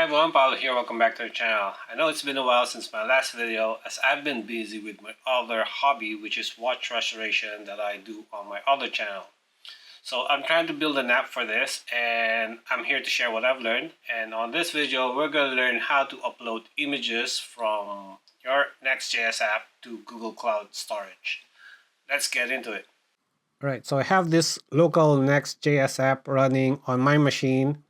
everyone, Paulo here. Welcome back to the channel. I know it's been a while since my last video as I've been busy with my other hobby, which is watch restoration that I do on my other channel. So I'm trying to build an app for this and I'm here to share what I've learned. And on this video, we're going to learn how to upload images from your NextJS app to Google Cloud Storage. Let's get into it. Alright, so I have this local NextJS app running on my machine.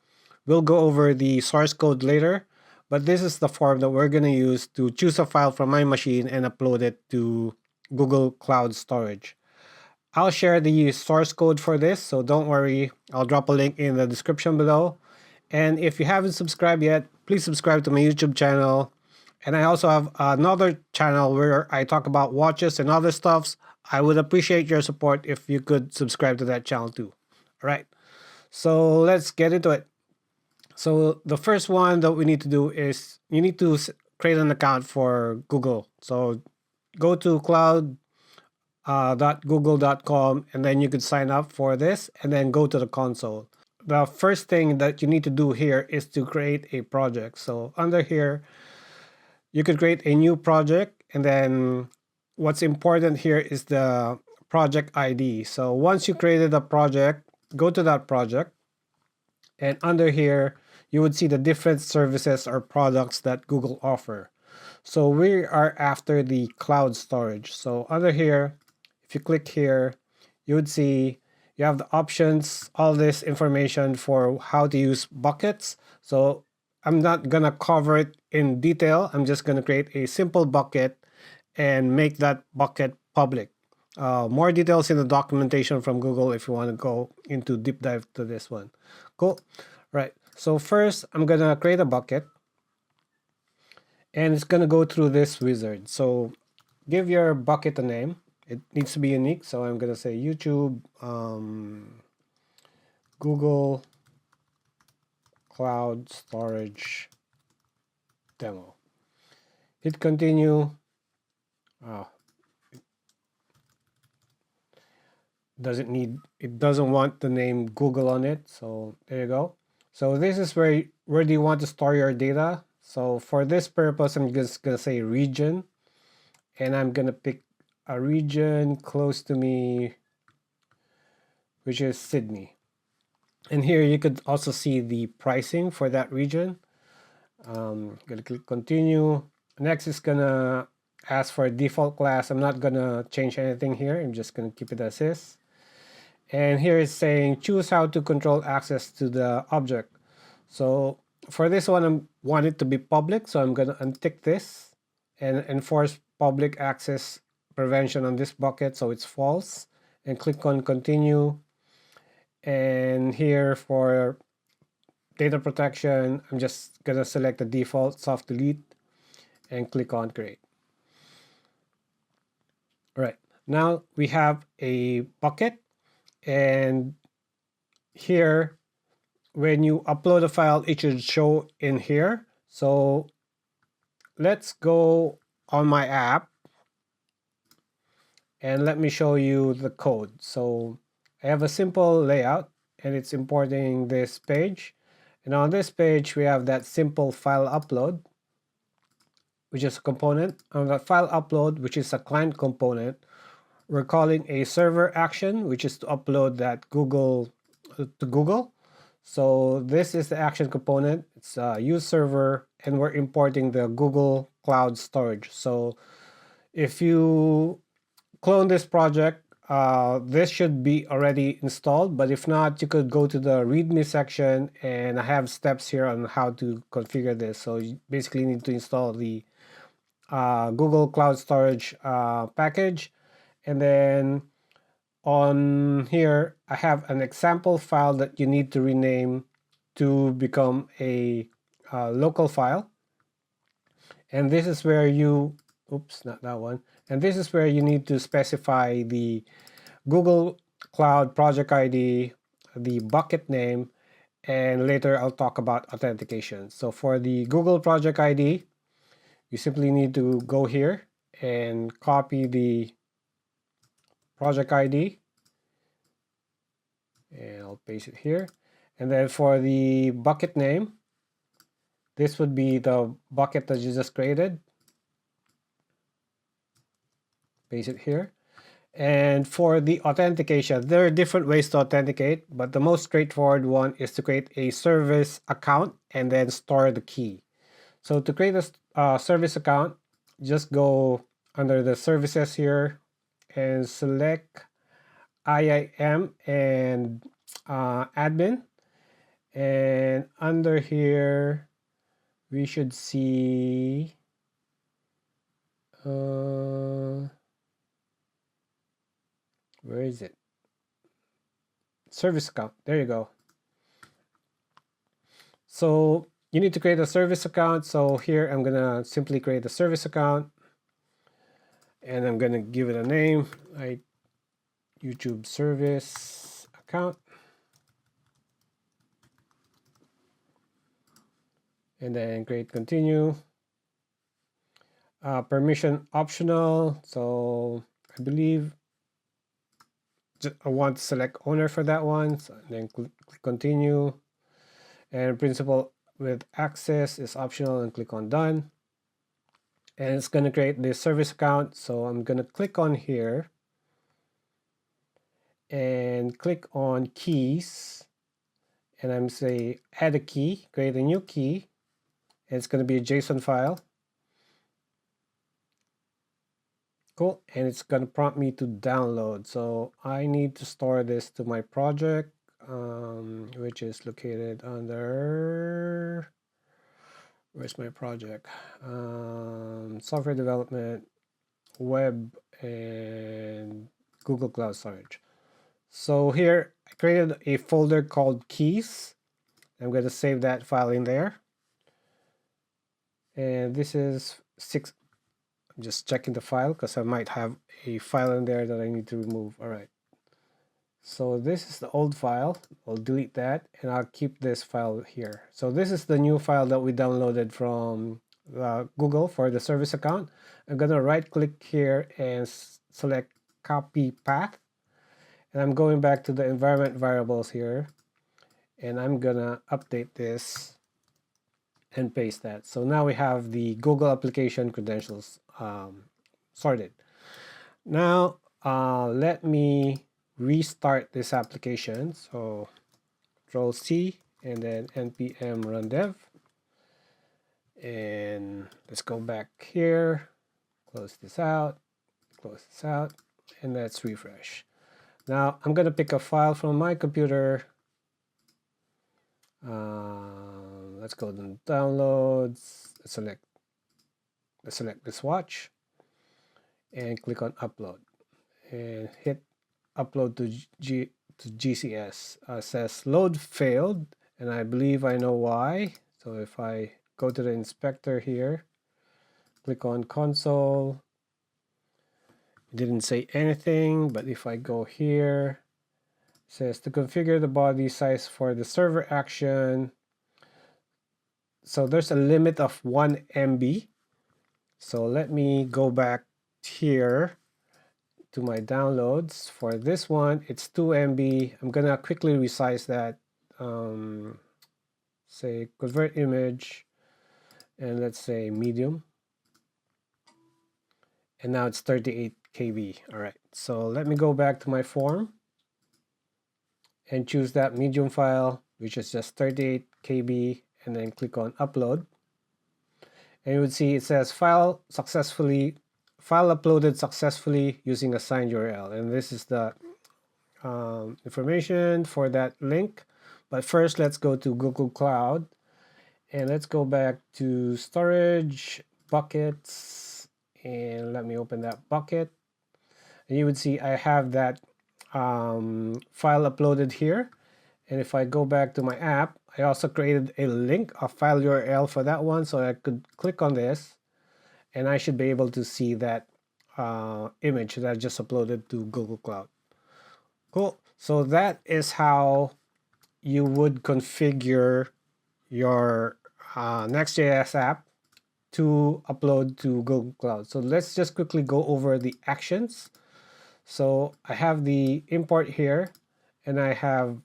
We'll go over the source code later, but this is the form that we're going to use to choose a file from my machine and upload it to Google Cloud Storage. I'll share the source code for this, so don't worry. I'll drop a link in the description below. And if you haven't subscribed yet, please subscribe to my YouTube channel. And I also have another channel where I talk about watches and other stuffs. I would appreciate your support if you could subscribe to that channel too. All right, so let's get into it. So the first one that we need to do is you need to create an account for Google. So go to cloud.google.com and then you could sign up for this and then go to the console. The first thing that you need to do here is to create a project. So under here, you could create a new project, and then what's important here is the project ID. So once you created a project, go to that project, and under here, you would see the different services or products that Google offer. So we are after the cloud storage. So under here, if you click here, you would see you have the options, all this information for how to use buckets. So I'm not gonna cover it in detail. I'm just gonna create a simple bucket and make that bucket public. More details in the documentation from Google if you want to go into deep dive to this one. Cool. Right. So first, I'm gonna create a bucket, and it's gonna go through this wizard. So give your bucket a name. It needs to be unique. So I'm gonna say YouTube Google Cloud Storage Demo. Hit continue. It doesn't want the name Google on it, so there you go. So this is where do you want to store your data. So for this purpose, I'm just gonna say region, and I'm gonna pick a region close to me, which is Sydney. And here you could also see the pricing for that region. Gonna click continue. Next is gonna ask for a default class. I'm not gonna change anything here. I'm just gonna keep it as is. And here it's saying choose how to control access to the object. So for this one, I want it to be public. So I'm gonna untick this and enforce public access prevention on this bucket. So it's false, and click on continue. And here for data protection, I'm just gonna select the default soft delete and click on create. All right, now we have a bucket, and here when you upload a file, it should show in here. So let's go on my app and let me show you the code. So I have a simple layout, and it's importing this page. And on this page, we have that simple file upload, which is a component. On the file upload, which is a client component, we're calling a server action, which is to upload that to Google. So this is the action component. It's use server, and we're importing the Google Cloud Storage. So if you clone this project, this should be already installed, but if not, you could go to the README section, and I have steps here on how to configure this. So you basically need to install the Google Cloud Storage package, and then on here I have an example file that you need to rename to become a local file, and this is where you not that one. And this is where you need to specify the Google Cloud project ID, the bucket name, and later I'll talk about authentication. So for the Google project ID, you simply need to go here and copy the project ID, and I'll paste it here. And then for the bucket name, this would be the bucket that you just created. Paste it here. And for the authentication, there are different ways to authenticate, but the most straightforward one is to create a service account and then store the key. So to create a service account, just go under the services here and select IIM and admin. And under here, we should see where is it? Service account. There you go. So you need to create a service account. So here I'm gonna simply create a service account, and I'm gonna give it a name, like YouTube service account. And then create continue. Permission optional. So I believe I want to select owner for that one. So then click continue. And principal with access is optional, and click on done. And it's going to create this service account. So I'm going to click on here and click on keys. And I'm say add a key, create a new key. And it's going to be a JSON file. Cool. And it's going to prompt me to download. So I need to store this to my project, which is located under, where's my project? Software development, web, and Google Cloud Storage. So here I created a folder called keys. I'm going to save that file in there. And this is 6. I'm just checking the file because I might have a file in there that I need to remove. All right. So this is the old file. I'll delete that and I'll keep this file here. So this is the new file that we downloaded from Google for the service account. I'm going to right click here and select copy path. And I'm going back to the environment variables here. And I'm going to update this and paste that. So now we have the Google application credentials sorted. Now let me restart this application. So Control C and then npm run dev. And let's go back here, close this out, and let's refresh. Now I'm going to pick a file from my computer. Let's go to downloads. Let's select this watch and click on upload and hit upload to GCS. Says load failed, and I believe I know why. So if I go to the inspector here, click on console, it didn't say anything, but if I go here, it says to configure the body size for the server action. So there's a limit of 1 MB. So let me go back here to my downloads. For this one, it's 2 MB. I'm gonna quickly resize that. Say convert image, and let's say medium. And now it's 38 KB. All right. So let me go back to my form and choose that medium file, which is just 38 KB, and then click on upload. And you would see it says file uploaded successfully using assigned URL. And this is the information for that link. But first, let's go to Google Cloud. And let's go back to storage, buckets. And let me open that bucket. And you would see I have that file uploaded here. And if I go back to my app, I also created a link, a file URL for that one. So I could click on this and I should be able to see that image that I just uploaded to Google Cloud. Cool. So that is how you would configure your NextJS app to upload to Google Cloud. So let's just quickly go over the actions. So I have the import here, and I have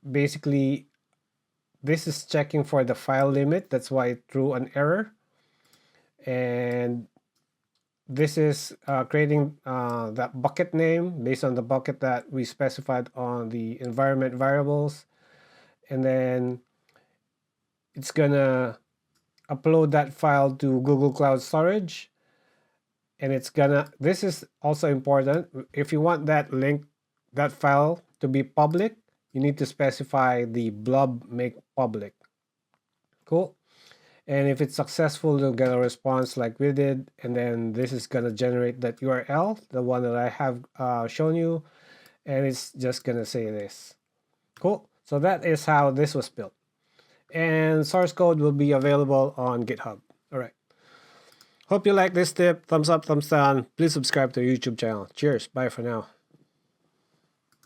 basically this is checking for the file limit. That's why it threw an error. And this is creating that bucket name based on the bucket that we specified on the environment variables. And then it's gonna upload that file to Google Cloud Storage. And it's gonna, this is also important. If you want that link, that file to be public, you need to specify the blob make public. Cool. And if it's successful, you'll get a response like we did. And then this is gonna generate that URL, the one that I have shown you. And it's just gonna say this. Cool. So that is how this was built. And source code will be available on GitHub. All right. Hope you like this tip. Thumbs up, thumbs down. Please subscribe to our YouTube channel. Cheers. Bye for now.